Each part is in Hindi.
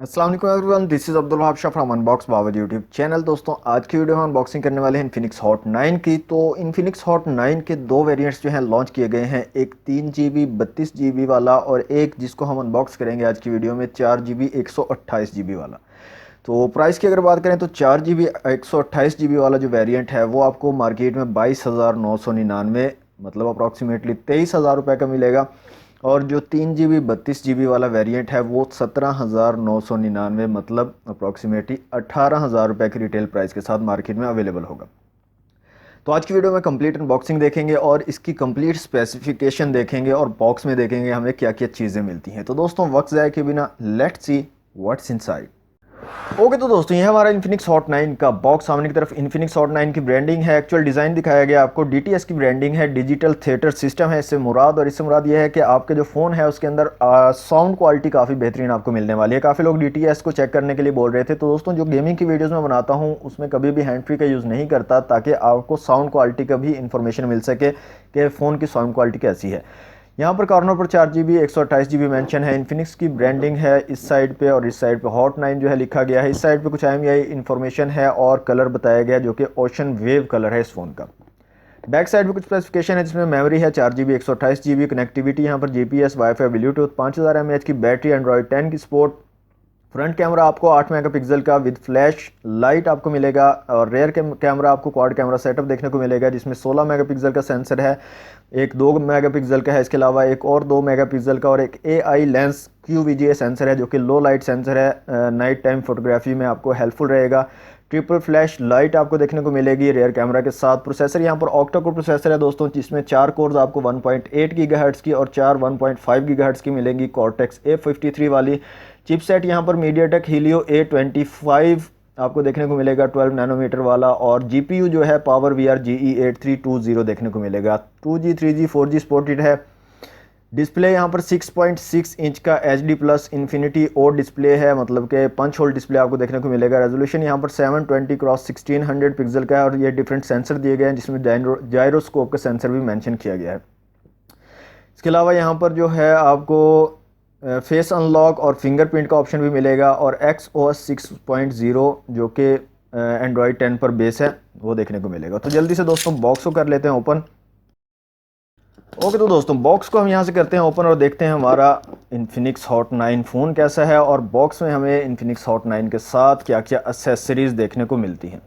अस्सलाम वालेकुम everyone, this is Abdul Wahab Shah from unbox Babar YouTube channel. दोस्तों आज की वीडियो में अनबॉक्सिंग करने वाले हैं इन्फिनिक्स हॉट 9 की। तो इन्फिनिक्स हॉट 9 के दो वेरिएंट्स जो हैं लॉन्च किए गए हैं, एक 3 GB 32 GB वाला और एक जिसको हम अनबॉक्स करेंगे आज की वीडियो में 4 GB 128 GB वाला। तो प्राइस की अगर बात करें तो 4 GB 128 GB वाला जो वेरिएंट है वो आपको मार्केट में 22,999 मतलब अप्रॉक्सीमेटली 23,000 रुपये का मिलेगा। और जो 3 GB 32 GB वाला वेरिएंट है वो 17,999 मतलब अप्रॉक्सीमेटली 18,000 रुपये की रिटेल प्राइस के साथ मार्केट में अवेलेबल होगा। तो आज की वीडियो में कंप्लीट अनबॉक्सिंग देखेंगे और इसकी कंप्लीट स्पेसिफिकेशन देखेंगे और बॉक्स में देखेंगे हमें क्या क्या चीज़ें मिलती हैं। तो दोस्तों वक्त ज़ाया के बिना let's see what's inside. Okay तो दोस्तों ये हमारा इन्फिनिक्स हॉट 9 का बॉक्स। सामने की तरफ इन्फिनिक्स हॉट 9 की ब्रांडिंग है, एक्चुअल डिज़ाइन दिखाया गया आपको। डीटीएस की ब्रांडिंग है, डिजिटल थिएटर सिस्टम है इससे मुराद। और इससे मुराद ये है कि आपके जो फ़ोन है उसके अंदर साउंड क्वालिटी काफ़ी बेहतरीन आपको मिलने वाली है। काफ़ी लोग डीटीएस को चेक करने के लिए बोल रहे थे। तो दोस्तों जो गेमिंग की वीडियोज़ मैं बनाता हूँ उसमें कभी भी हैंड फ्री का यूज़ नहीं करता, ताकि आपको साउंड क्वालिटी का भी इंफॉर्मेशन मिल सके कि फ़ोन की साउंड क्वालिटी कैसी है। यहाँ पर कॉर्नर पर 4 GB 128 GB मेंशन है, इन्फिनिक्स की ब्रांडिंग है इस साइड पे और इस साइड पे हॉट 9 जो है लिखा गया है। इस साइड पे कुछ IMEI इन्फॉर्मेशन है और कलर बताया गया जो कि ओशन वेव कलर है इस फ़ोन का। बैक साइड पे कुछ स्पेसिफिकेशन है जिसमें मेमोरी है 4 GB 128 GB, कनेक्टिविटी यहाँ पर GPS वाईफाई ब्लूटूथ, 5000 mAh की बैटरी, एंड्रॉयड 10 की सपोर्ट। फ्रंट कैमरा आपको 8 मेगापिक्सल का विद फ्लैश लाइट आपको मिलेगा और रेयर कैमरा आपको क्वाड कैमरा सेटअप देखने को मिलेगा जिसमें 16 मेगापिक्सल का सेंसर है, एक 2 मेगापिक्सल का है, इसके अलावा एक और 2 मेगापिक्सल का और एक AI लेंस QVGA सेंसर है जो कि लो लाइट सेंसर है, नाइट टाइम फोटोग्राफी में आपको हेल्पफुल रहेगा। ट्रिपल फ्लैश लाइट आपको देखने को मिलेगी रेयर कैमरा के साथ। प्रोसेसर यहाँ पर ऑक्टा कोर प्रोसेसर है दोस्तों, जिसमें 4 कोर्स आपको 1.8 गीगाहर्ट्ज़ की और 4 1.5 गीगाहर्ट्ज़ की मिलेंगी, कॉर्टेक्स A53 वाली। चिपसेट यहाँ पर मीडियाटेक हीलियो A25 आपको देखने को मिलेगा 12 नैनोमीटर वाला। और GPU जो है पावर VR GE8320 देखने को मिलेगा। 2G 3G 4G सपोर्टेड है। डिस्प्ले यहाँ पर 6.6 इंच का HD plus infinity O display है, मतलब कि पंच होल डिस्प्ले आपको देखने को मिलेगा। रेजोल्यूशन यहाँ पर 720x1600 पिक्सल का है और ये डिफरेंट सेंसर दिए गए हैं जिसमें जायरोस्कोप का सेंसर भी मेंशन किया गया है। इसके अलावा यहाँ पर जो है आपको फेस अनलॉक और फिंगरप्रिंट का ऑप्शन भी मिलेगा और XOS 6.0 जो कि एंड्रॉयड 10 पर बेस है वो देखने को मिलेगा। तो जल्दी से दोस्तों बॉक्स को कर लेते हैं ओपन। ओके तो दोस्तों बॉक्स को हम यहाँ से करते हैं ओपन और देखते हैं हमारा इन्फिनिक्स हॉट 9 फ़ोन कैसा है और बॉक्स में हमें इन्फिनिक्स हॉट 9 के साथ क्या क्या एक्सेसरीज़ देखने को मिलती हैं।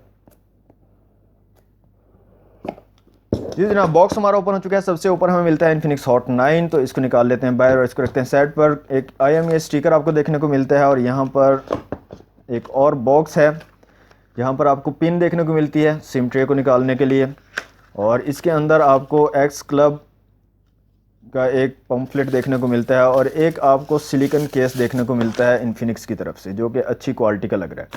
जी जनाब बॉक्स हमारा ओपन हो चुका है। सबसे ऊपर हमें मिलता है इन्फिनिक्स हॉट 9, तो इसको निकाल लेते हैं बाहर और इसको रखते हैं साइड पर। एक IMEI स्टिकर आपको देखने को मिलता है और यहाँ पर एक और बॉक्स है जहाँ पर आपको पिन देखने को मिलती है सिम ट्रे को निकालने के लिए। और इसके अंदर आपको एक्स क्लब का एक पम्फलेट देखने को मिलता है और एक आपको सिलिकॉन केस देखने को मिलता है इन्फिनिक्स की तरफ से जो कि अच्छी क्वालिटी का लग रहा है।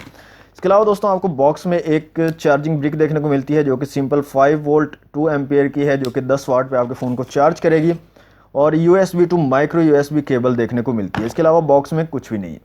इसके अलावा दोस्तों आपको बॉक्स में एक चार्जिंग ब्रिक देखने को मिलती है जो कि सिंपल 5 वोल्ट 2 एम्पियर की है जो कि 10 वाट पे आपके फ़ोन को चार्ज करेगी। और USB to micro USB cable देखने को मिलती है। इसके अलावा बॉक्स में कुछ भी नहीं है।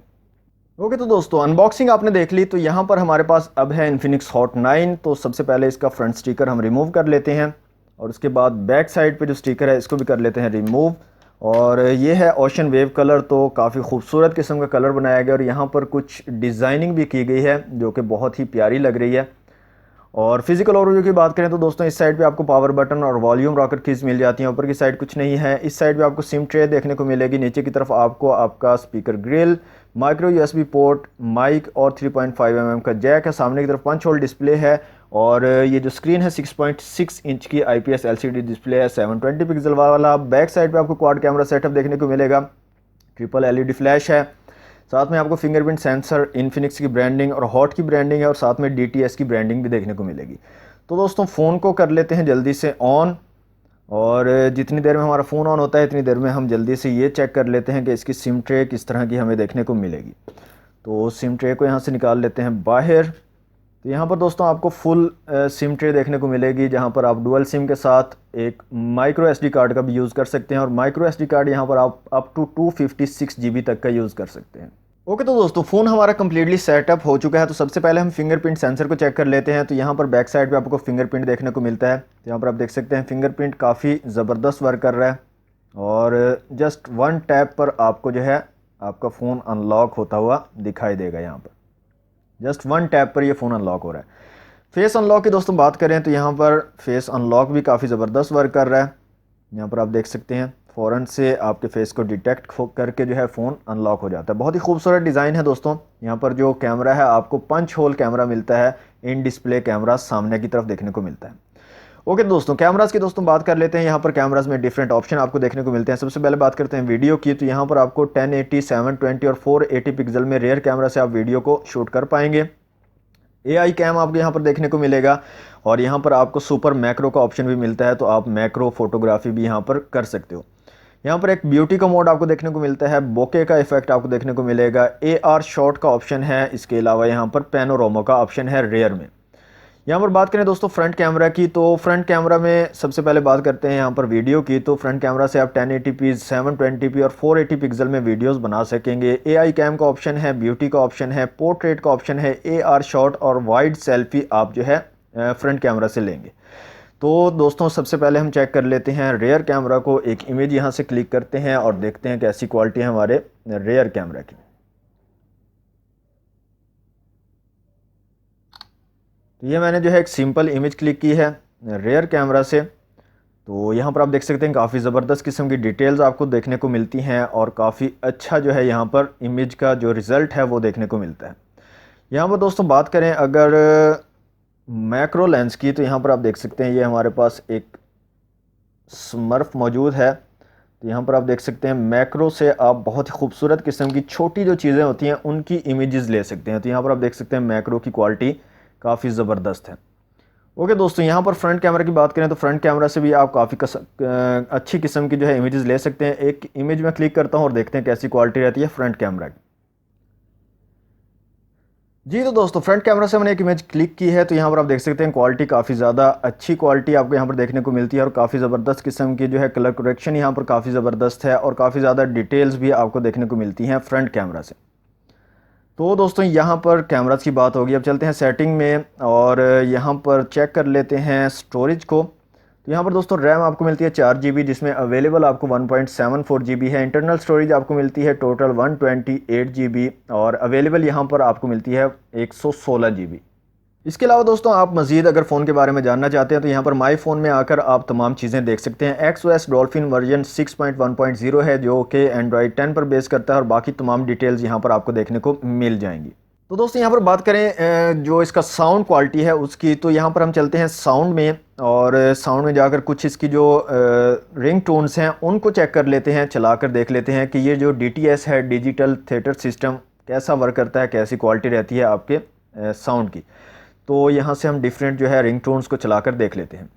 ओके तो दोस्तों अनबॉक्सिंग आपने देख ली। तो यहाँ पर हमारे पास अब है इन्फिनिक्स हॉट 9। तो सबसे पहले इसका फ्रंट स्टिकर हम रिमूव कर लेते हैं और उसके बाद बैक साइड पे जो स्टिकर है इसको भी कर लेते हैं रिमूव। और ये है ओशन वेव कलर, तो काफ़ी खूबसूरत किस्म का कलर बनाया गया और यहाँ पर कुछ डिज़ाइनिंग भी की गई है जो कि बहुत ही प्यारी लग रही है। और फिजिकल ओवरव्यू की बात करें तो दोस्तों इस साइड पे आपको पावर बटन और वॉल्यूम रॉकेट कीज मिल जाती हैं। ऊपर की साइड कुछ नहीं है। इस साइड पे आपको सिम ट्रे देखने को मिलेगी। नीचे की तरफ आपको आपका speaker grill, micro USB port, mic और 3.5 mm का जैक है। सामने की तरफ पंच होल डिस्प्ले है और ये जो स्क्रीन है 6.6 इंच की IPS LCD डिस्प्ले है 720 पिक्सल वाला। बैक साइड पे आपको क्वाड कैमरा सेटअप देखने को मिलेगा, ट्रिपल LED फ्लैश है, साथ में आपको फिंगरप्रिंट सेंसर, इन्फिनिक्स की ब्रांडिंग और हॉट की ब्रांडिंग है और साथ में DTS की ब्रांडिंग भी देखने को मिलेगी। तो दोस्तों फ़ोन को कर लेते हैं जल्दी से ऑन और जितनी देर में हमारा फ़ोन ऑन होता है इतनी देर में हम जल्दी से ये चेक कर लेते हैं कि इसकी सिम ट्रे किस तरह की हमें देखने को मिलेगी। तो सिम ट्रे को यहाँ से निकाल लेते हैं बाहर। तो यहाँ पर दोस्तों आपको फुल सिम ट्रे देखने को मिलेगी जहाँ पर आप डुअल सिम के साथ एक माइक्रो SD कार्ड का भी यूज़ कर सकते हैं और माइक्रो SD कार्ड यहाँ पर आप अप टू 256 GB तक का यूज़ कर सकते हैं। ओके तो दोस्तों फ़ोन हमारा कम्प्लीटली सेटअप हो चुका है। तो सबसे पहले हम फिंगरप्रिंट सेंसर को चेक कर लेते हैं। तो यहाँ पर बैक साइड पे आपको फिंगरप्रिंट देखने को मिलता है। तो यहाँ पर आप देख सकते हैं फिंगरप्रिंट काफ़ी ज़बरदस्त वर्क कर रहा है और जस्ट 1 टैप पर आपको जो है आपका फ़ोन अनलॉक होता हुआ दिखाई देगा। यहाँ पर जस्ट वन टैप पर ये फ़ोन अनलॉक हो रहा है। फेस अनलॉक की दोस्तों बात करें तो यहाँ पर फेस अनलॉक भी काफ़ी ज़बरदस्त वर्क कर रहा है। यहाँ पर आप देख सकते हैं फ़ौरन से आपके फेस को डिटेक्ट करके जो है फ़ोन अनलॉक हो जाता है। बहुत ही खूबसूरत डिज़ाइन है दोस्तों। यहाँ पर जो कैमरा है आपको पंच होल कैमरा मिलता है, इन डिस्प्ले कैमरा सामने की तरफ देखने को मिलता है। ओके दोस्तों, कैमरास की दोस्तों बात कर लेते हैं। यहाँ पर कैमरास में डिफरेंट ऑप्शन आपको देखने को मिलते हैं। सबसे पहले बात करते हैं वीडियो की, तो यहाँ पर आपको 1080, 720 और 480 पिक्सल में रेयर कैमरा से आप वीडियो को शूट कर पाएंगे। AI कैम आपको यहाँ पर देखने को मिलेगा और यहाँ पर आपको सुपर मैक्रो का ऑप्शन भी मिलता है, तो आप मैक्रो फोटोग्राफी भी यहाँ पर कर सकते हो। यहाँ पर एक ब्यूटी का मोड आपको देखने को मिलता है, बोके का इफेक्ट आपको देखने को मिलेगा, AR शॉट का ऑप्शन है, इसके अलावा यहाँ पर पैनोरामा का ऑप्शन है रेयर में। यहाँ पर बात करें दोस्तों फ्रंट कैमरा की, तो फ्रंट कैमरा में सबसे पहले बात करते हैं यहाँ पर वीडियो की, तो फ्रंट कैमरा से आप 1080p, 720p और 480 पिक्सल में वीडियोस बना सकेंगे। AI कैम का ऑप्शन है, ब्यूटी का ऑप्शन है, पोर्ट्रेट का ऑप्शन है, AR शॉट और वाइड सेल्फी आप जो है फ्रंट कैमरा से लेंगे। तो दोस्तों सबसे पहले हम चेक कर लेते हैं रेयर कैमरा को। एक इमेज यहाँ से क्लिक करते हैं और देखते हैं कैसी क्वालिटी है हमारे रेयर कैमरा की। तो ये मैंने जो है एक सिंपल इमेज क्लिक की है रेयर कैमरा से। तो यहाँ पर आप देख सकते हैं काफ़ी ज़बरदस्त किस्म की डिटेल्स आपको देखने को मिलती हैं और काफ़ी अच्छा जो है यहाँ पर इमेज का जो रिज़ल्ट है वो देखने को मिलता है। यहाँ पर दोस्तों बात करें अगर मैक्रो लेंस की, तो यहाँ पर आप देख सकते हैं ये हमारे पास एक स्मर्फ मौजूद है। तो यहाँ पर आप देख सकते हैं मैक्रो से आप बहुत ही खूबसूरत किस्म की छोटी जो चीज़ें होती हैं उनकी इमेजेस ले सकते हैं। तो यहाँ पर आप देख सकते हैं मैक्रो की क्वालिटी काफ़ी ज़बरदस्त है। ओके दोस्तों, यहाँ पर फ्रंट कैमरा की बात करें तो फ्रंट कैमरा से भी आप काफ़ी अच्छी किस्म की जो है इमेजेस ले सकते हैं। एक इमेज में क्लिक करता हूँ और देखते हैं कैसी क्वालिटी रहती है फ्रंट कैमरा की। जी तो दोस्तों फ्रंट कैमरा से मैंने एक इमेज क्लिक की है, तो यहाँ पर आप देख सकते हैं क्वालिटी काफ़ी ज़्यादा अच्छी क्वालिटी आपको यहाँ पर देखने को मिलती है और काफ़ी ज़बरदस्त किस्म की जो है कलर करेक्शन यहाँ पर काफ़ी ज़बरदस्त है और काफ़ी ज़्यादा डिटेल्स भी आपको देखने को मिलती हैं फ्रंट कैमरा से। तो दोस्तों यहाँ पर कैमरास की बात होगी। अब चलते हैं सेटिंग में और यहाँ पर चेक कर लेते हैं स्टोरेज को। तो यहाँ पर दोस्तों रैम आपको मिलती है 4 GB, जिसमें अवेलेबल आपको 1.74 GB है। इंटरनल स्टोरेज आपको मिलती है टोटल 128 GB और अवेलेबल यहाँ पर आपको मिलती है 116 GB। इसके अलावा दोस्तों आप मज़ीद अगर फ़ोन के बारे में जानना चाहते हैं तो यहाँ पर माई फ़ोन में आकर आप तमाम चीज़ें देख सकते हैं। XOS डॉल्फिन वर्जन 6.1.0 है जो कि एंड्रॉयड 10 पर बेस करता है और बाकी तमाम डिटेल्स यहाँ पर आपको देखने को मिल जाएंगी। तो दोस्तों यहाँ पर बात करें जो इसका साउंड क्वालिटी है उसकी, तो यहाँ पर हम चलते हैं साउंड में और साउंड में जाकर कुछ इसकी जो रिंग टोन्स हैं उनको चेक कर लेते हैं, चला कर देख लेते हैं कि ये जो DTS है, डिजिटल थिएटर सिस्टम, कैसा वर्क करता है, कैसी क्वालिटी रहती है आपके साउंड की। तो यहाँ से हम डिफरेंट जो है रिंग टोन्स को चलाकर देख लेते हैं।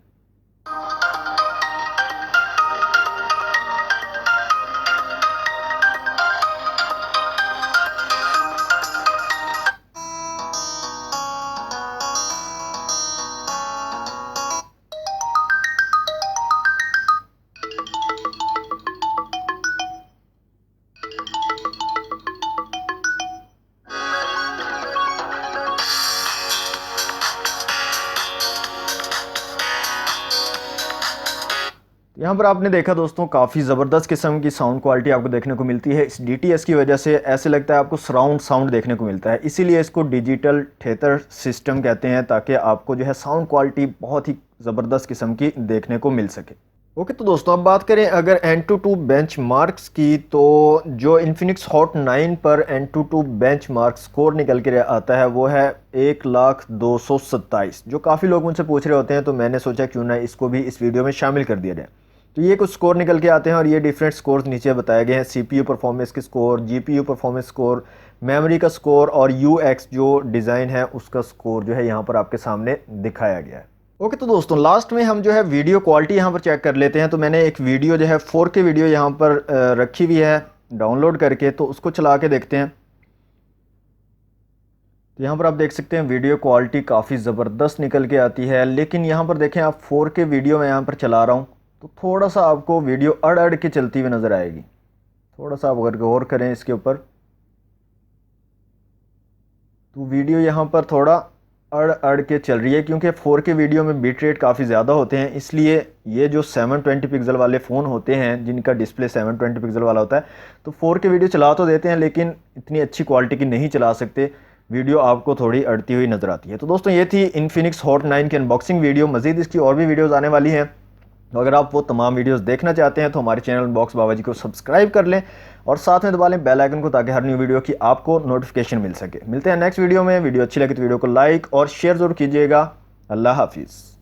यहाँ पर आपने देखा दोस्तों काफ़ी ज़बरदस्त किस्म की साउंड क्वालिटी आपको देखने को मिलती है। इस DTS की वजह से ऐसे लगता है आपको सराउंड साउंड देखने को मिलता है, इसीलिए इसको डिजिटल थिएटर सिस्टम कहते हैं, ताकि आपको जो है साउंड क्वालिटी बहुत ही ज़बरदस्त किस्म की देखने को मिल सके। ओके तो दोस्तों अब बात करें अगर Antutu बेंचमार्क्स की, तो जो Infinix Hot 9 पर Antutu बेंचमार्क स्कोर निकल के आता है वो है 1,02,27। जो काफ़ी लोग मुझसे पूछ रहे होते हैं तो मैंने सोचा क्यों ना इसको भी इस वीडियो में शामिल कर दिया जाए। तो ये कुछ स्कोर निकल के आते हैं और ये डिफरेंट स्कोर्स नीचे बताए गए हैं। CPU परफॉर्मेंस के score, GPU performance score, memory का स्कोर और UX जो डिज़ाइन है उसका स्कोर जो है यहाँ पर आपके सामने दिखाया गया है। ओके तो दोस्तों लास्ट में हम जो है वीडियो क्वालिटी यहाँ पर चेक कर लेते हैं। तो मैंने एक वीडियो जो है 4K वीडियो यहाँ पर रखी हुई है डाउनलोड करके, तो उसको चला के देखते हैं। तो यहाँ पर आप देख सकते हैं वीडियो क्वालिटी काफ़ी ज़बरदस्त निकल के आती है, लेकिन यहाँ पर देखें आप 4K वीडियो मैं यहाँ पर चला रहा हूँ तो थोड़ा सा आपको वीडियो अड़ अड़ के चलती हुई नज़र आएगी। थोड़ा सा आप अगर गौर करें इसके ऊपर तो वीडियो यहाँ पर थोड़ा अड़ अड़ के चल रही है, क्योंकि 4K वीडियो में बिट रेट काफ़ी ज़्यादा होते हैं। इसलिए ये जो 720 पिक्सल वाले फ़ोन होते हैं जिनका डिस्प्ले 720 पिक्सल वाला होता है, तो 4K वीडियो चला तो देते हैं लेकिन इतनी अच्छी क्वालिटी की नहीं चला सकते, वीडियो आपको थोड़ी अड़ती हुई नज़र आती है। तो दोस्तों ये थी इन्फिनिक्स हॉट 9 की अनबॉक्सिंग वीडियो। मज़ीद इसकी और भी वीडियोज़ आने वाली हैं, तो अगर आप वो तमाम वीडियोस देखना चाहते हैं तो हमारे चैनल बॉक्स बाबा जी को सब्सक्राइब कर लें और साथ में दबा लें बेल आइकन को, ताकि हर न्यू वीडियो की आपको नोटिफिकेशन मिल सके। मिलते हैं नेक्स्ट वीडियो में। वीडियो अच्छी लगी तो वीडियो को लाइक और शेयर ज़रूर कीजिएगा। अल्लाह हाफिज़।